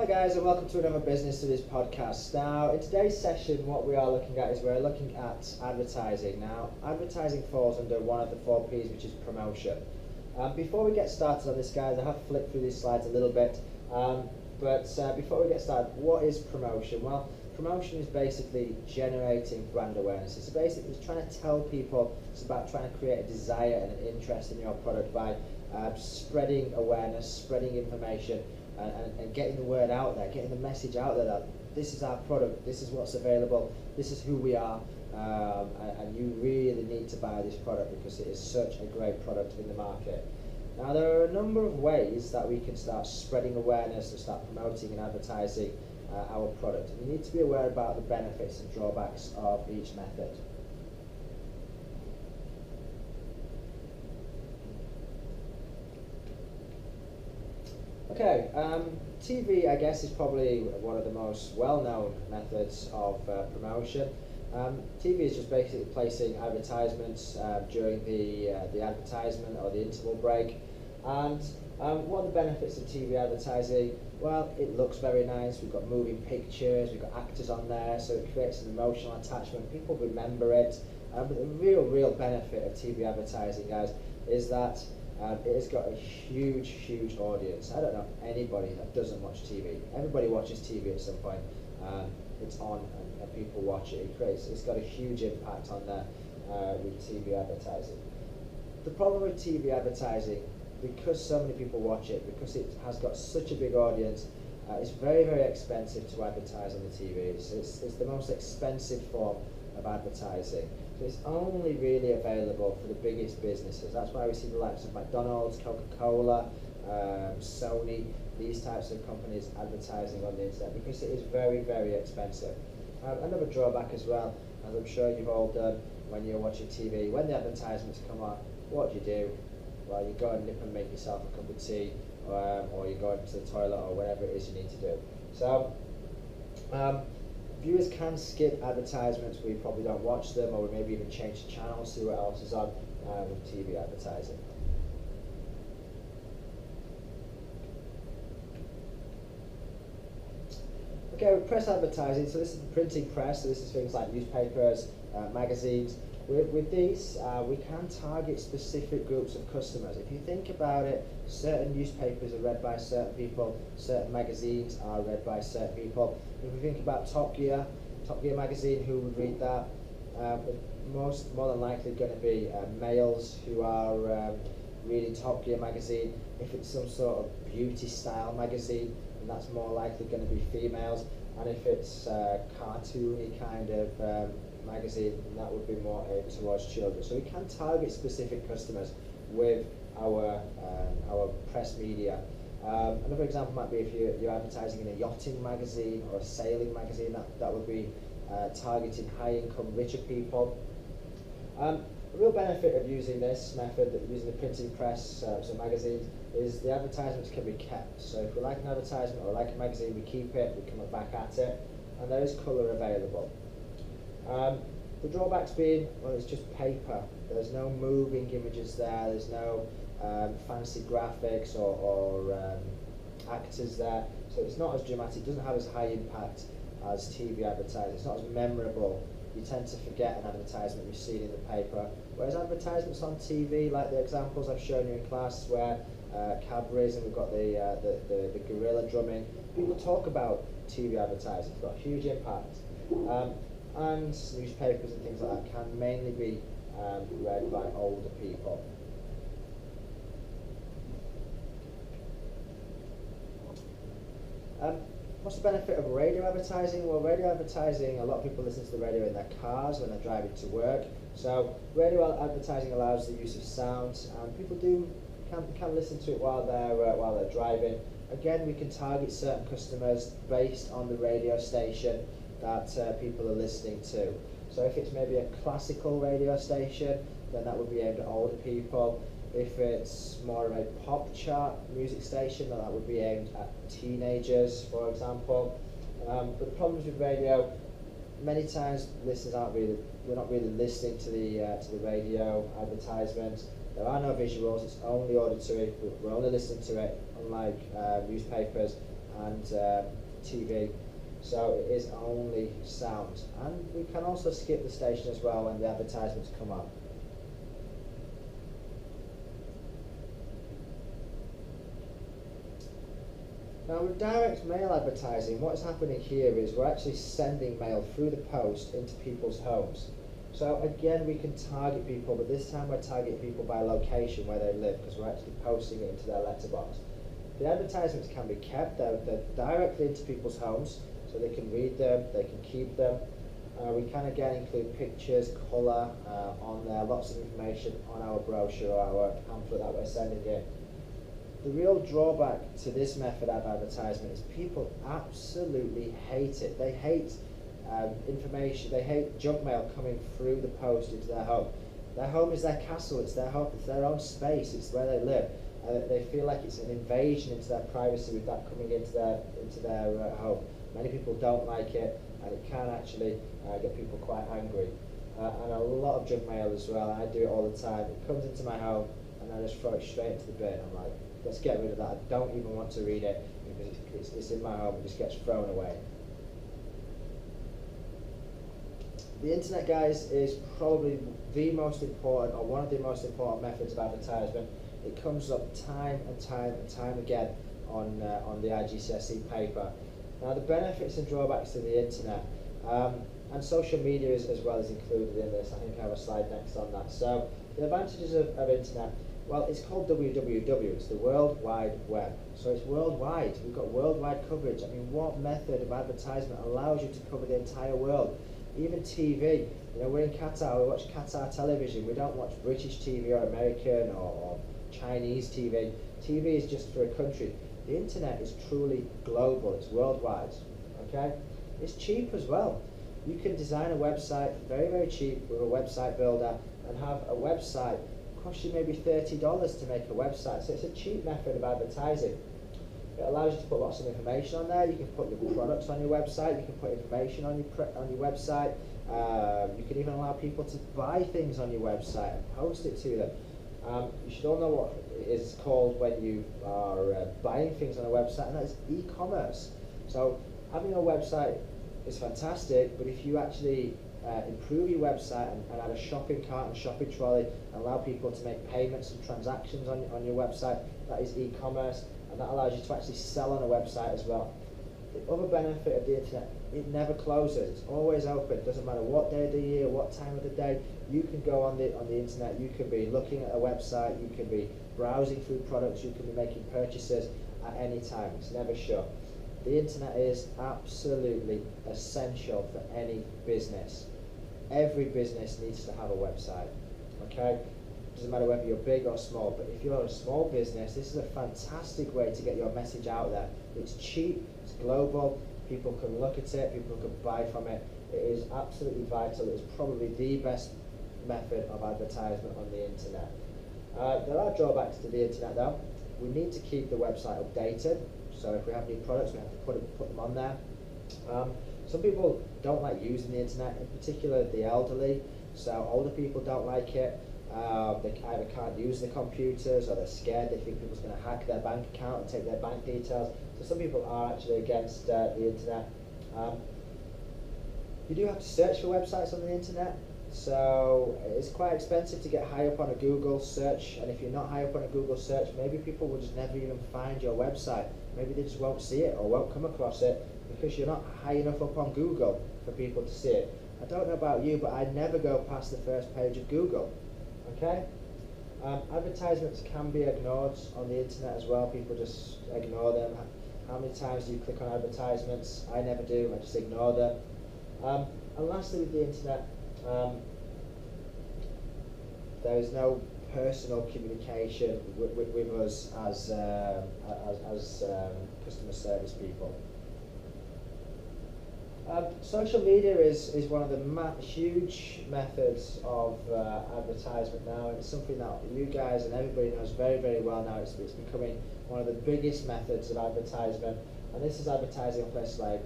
Hi guys, and welcome to another Business Studies podcast. Now, in today's session, what we are looking at is we're looking at advertising. Now, advertising falls under one of the 4 P's, which is promotion. Before we get started on this, guys, I have flipped through these slides a little bit. But before we get started, what is promotion? Well, promotion is basically generating brand awareness. It's basically trying to tell people, it's about trying to create a desire and an interest in your product by spreading awareness, spreading information, and getting the word out there, getting the message out there that this is our product, this is what's available, this is who we are, and you really need to buy this product because it is such a great product in the market. Now, there are a number of ways that we can start spreading awareness and start promoting and advertising our product. And you need to be aware about the benefits and drawbacks of each method. Okay, TV, I guess, is probably one of the most well-known methods of promotion. TV is just basically placing advertisements during the advertisement or the interval break. And what are the benefits of TV advertising? Well, it looks very nice. We've got moving pictures, we've got actors on there, so it creates an emotional attachment. People remember it. But the real benefit of TV advertising, guys, is that it has got a huge audience. I don't know anybody that doesn't watch TV. Everybody watches TV at some point. It's on and people watch it. It's got a huge impact on there with TV advertising. The problem with TV advertising, because so many people watch it, because it has got such a big audience, it's very expensive to advertise on the TV. It's the most expensive form of advertising. So it's only really available for the biggest businesses. That's why we see the likes of McDonald's, Coca-Cola, Sony, these types of companies advertising on the internet because it is very expensive. Another drawback as well, as I'm sure you've all done when you're watching TV, when the advertisements come on, what do? Well, you go and nip and make yourself a cup of tea, or you go into the toilet, or whatever it is you need to do. So, viewers can skip advertisements. We probably don't watch them, or we maybe even change the channel, see what else is on with TV advertising. Okay, with press advertising, so this is the printing press, so this is things like newspapers, magazines. With these, we can target specific groups of customers. If you think about it, certain newspapers are read by certain people, certain magazines are read by certain people. If we think about Top Gear magazine, who would read that? More than likely going to be males who are reading Top Gear magazine. If it's some sort of beauty style magazine, then that's more likely going to be females. And if it's cartoony kind of magazine, that would be more aimed towards children. So we can target specific customers with our press media. Another example might be if you're advertising in a yachting magazine or a sailing magazine, that would be targeting high-income, richer people. The real benefit of using this method, using the printing press, so magazines, is the advertisements can be kept. So if we like an advertisement or like a magazine, we keep it, we come back at it, and there is colour available. The drawbacks being, well, it's just paper. There's no moving images there. There's no fancy graphics or actors there. So it's not as dramatic. It doesn't have as high impact as TV advertising. It's not as memorable. You tend to forget an advertisement you've seen in the paper. Whereas advertisements on TV, like the examples I've shown you in class, where Cadbury's and we've got the gorilla drumming, people talk about TV advertising. It's got a huge impact. And newspapers and things like that can mainly be read by older people. What's the benefit of radio advertising? Well, radio advertising, a lot of people listen to the radio in their cars when they're driving to work. So radio advertising allows the use of sound, and people can listen to it while they're driving. Again, we can target certain customers based on the radio station that people are listening to. So if it's maybe a classical radio station, then that would be aimed at older people. If it's more of a pop chart music station, then that would be aimed at teenagers, for example. But the problems with radio, many times listeners we're not really listening to the radio advertisements. There are no visuals, it's only auditory, we're only listening to it, unlike newspapers and TV, so it is only sound. And we can also skip the station as well when the advertisements come on. Now with direct mail advertising, what's happening here is we're actually sending mail through the post into people's homes. So again, we can target people, but this time we're targeting people by location where they live, because we're actually posting it into their letterbox. The advertisements can be kept, they're directly into people's homes, so they can read them, they can keep them. We can again include pictures, colour on there, lots of information on our brochure or our pamphlet that we're sending in. The real drawback to this method of advertisement is people absolutely hate it. They hate information, they hate junk mail coming through the post into their home. Their home is their castle, it's their home, it's their own space, it's where they live. They feel like it's an invasion into their privacy with that coming into their home. Many people don't like it, and it can actually get people quite angry. And a lot of junk mail as well. I do it all the time. It comes into my home, and I just throw it straight into the bin. I'm like, let's get rid of that. I don't even want to read it because it's in my home and just gets thrown away. The internet, guys, is probably the most important, or one of the most important methods of advertisement. It comes up time and time again on the IGCSE paper. Now the benefits and drawbacks to the internet, and social media is, as well, is included in this. I think I have a slide next on that. So the advantages of internet, well, it's called WWW, it's the World Wide Web. So it's worldwide, we've got worldwide coverage. I mean, what method of advertisement allows you to cover the entire world? Even TV, you know, we're in Qatar, we watch Qatar television, we don't watch British TV or American or Chinese TV. TV is just for a country. The internet is truly global, it's worldwide, okay? It's cheap as well. You can design a website very, very cheap with a website builder and have a website cost you maybe $30 to make a website. So it's a cheap method of advertising. It allows you to put lots of information on there. You can put your products on your website. You can put information on your website. You can even allow people to buy things on your website and post it to them. You should all know what it is called when you are buying things on a website, and that is e-commerce. So having a website is fantastic, but if you actually improve your website and add a shopping cart and shopping trolley and allow people to make payments and transactions on your website, that is e-commerce, and that allows you to actually sell on a website as well. The other benefit of the internet, it never closes, it's always open. It doesn't matter what day of the year, what time of the day, you can go on the internet, you can be looking at a website, you can be browsing through products, you can be making purchases at any time, it's never shut. The internet is absolutely essential for any business. Every business needs to have a website, okay? Doesn't matter whether you're big or small, but if you're a small business, this is a fantastic way to get your message out there. It's cheap, it's global, people can look at it, people can buy from it. It is absolutely vital. It's probably the best method of advertisement on the internet. There are drawbacks to the internet though. We need to keep the website updated, so if we have new products, we have to put them on there. Some people don't like using the internet, in particular the elderly, so older people don't like it. They either can't use the computers, or they're scared, they think people's going to hack their bank account and take their bank details. So some people are actually against the internet. You do have to search for websites on the internet, so it's quite expensive to get high up on a Google search, and if you're not high up on a Google search, maybe people will just never even find your website. Maybe they just won't see it or won't come across it because you're not high enough up on Google for people to see it. I don't know about you, but I never go past the first page of Google. Okay? Advertisements can be ignored on the internet as well. People just ignore them. How many times do you click on advertisements? I never do. I just ignore them. And lastly, with the internet, there is no personal communication with us as customer service people. Social media is one of the huge methods of advertisement now, and it's something that you guys and everybody knows very, very well now. It's becoming one of the biggest methods of advertisement, and this is advertising on places like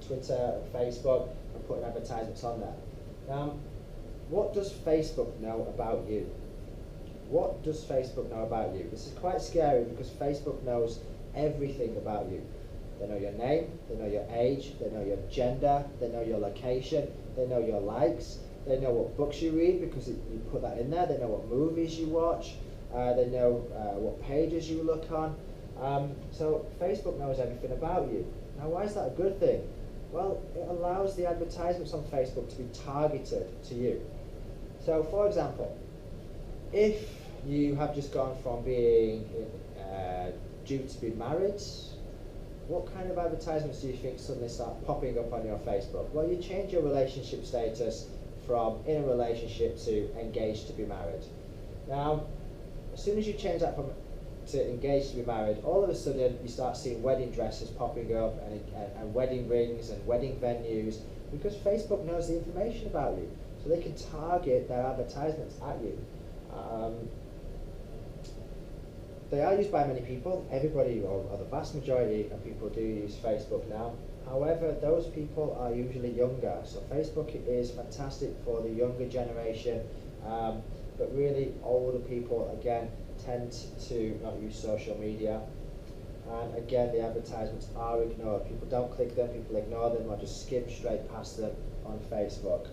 Twitter and Facebook, and putting advertisements on there. Now, what does Facebook know about you? What does Facebook know about you? This is quite scary because Facebook knows everything about you. They know your name, they know your age, they know your gender, they know your location, they know your likes, they know what books you read because you put that in there, they know what movies you watch, they know what pages you look on. So Facebook knows everything about you. Now why is that a good thing? Well, it allows the advertisements on Facebook to be targeted to you. So for example, if you have just gone from being due to be married, what kind of advertisements do you think suddenly start popping up on your Facebook? Well, you change your relationship status from in a relationship to engaged to be married. Now, as soon as you change that from to engaged to be married, all of a sudden you start seeing wedding dresses popping up and wedding rings and wedding venues, because Facebook knows the information about you, so they can target their advertisements at you. They are used by many people. Everybody, or the vast majority of people, do use Facebook now. However, those people are usually younger, so Facebook is fantastic for the younger generation, but really older people, again, tend to not use social media. And again, the advertisements are ignored. People don't click them, people ignore them, or just skim straight past them on Facebook.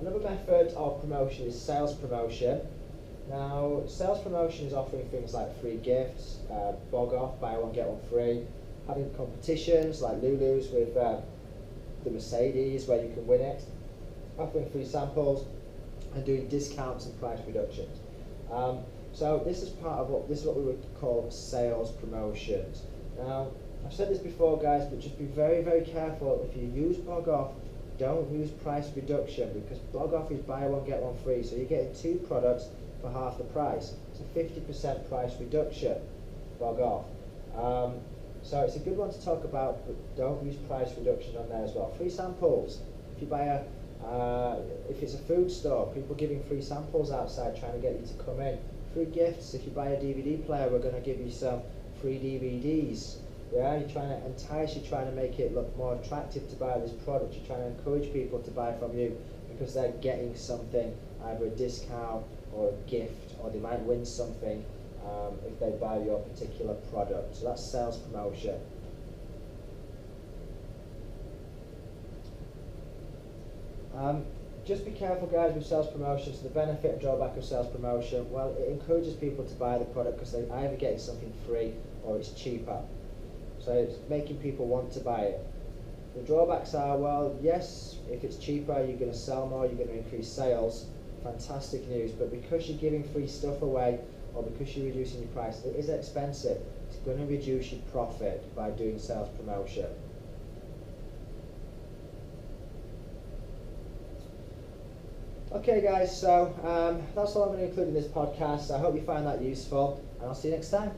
Another method of promotion is sales promotion. Now, sales promotion is offering things like free gifts, bog off, buy one get one free, having competitions like Lulu's with the Mercedes where you can win it, offering free samples, and doing discounts and price reductions. So this is part of what we would call sales promotions. Now, I've said this before, guys, but just be very, very careful. If you use bog off, don't use price reduction, because bog off is buy one get one free, so you're getting two products for half the price. It's a 50% price reduction, bog off. So it's a good one to talk about, but don't use price reduction on there as well. Free samples. If you buy if it's a food store, people giving free samples outside trying to get you to come in. Free gifts. If you buy a DVD player, we're going to give you some free DVDs. Yeah, you're trying to entice, you're trying to make it look more attractive to buy this product. You're trying to encourage people to buy from you because they're getting something, either a discount or a gift, or they might win something if they buy your particular product. So that's sales promotion. Just be careful, guys, with sales promotion. So the benefit and drawback of sales promotion, well, it encourages people to buy the product because they're either getting something free or it's cheaper. So it's making people want to buy it. The drawbacks are, well, yes, if it's cheaper, you're going to sell more, you're going to increase sales. Fantastic news. But because you're giving free stuff away, or because you're reducing your price, it is expensive. It's going to reduce your profit by doing sales promotion. Okay, guys, so that's all I'm going to include in this podcast. I hope you find that useful, and I'll see you next time.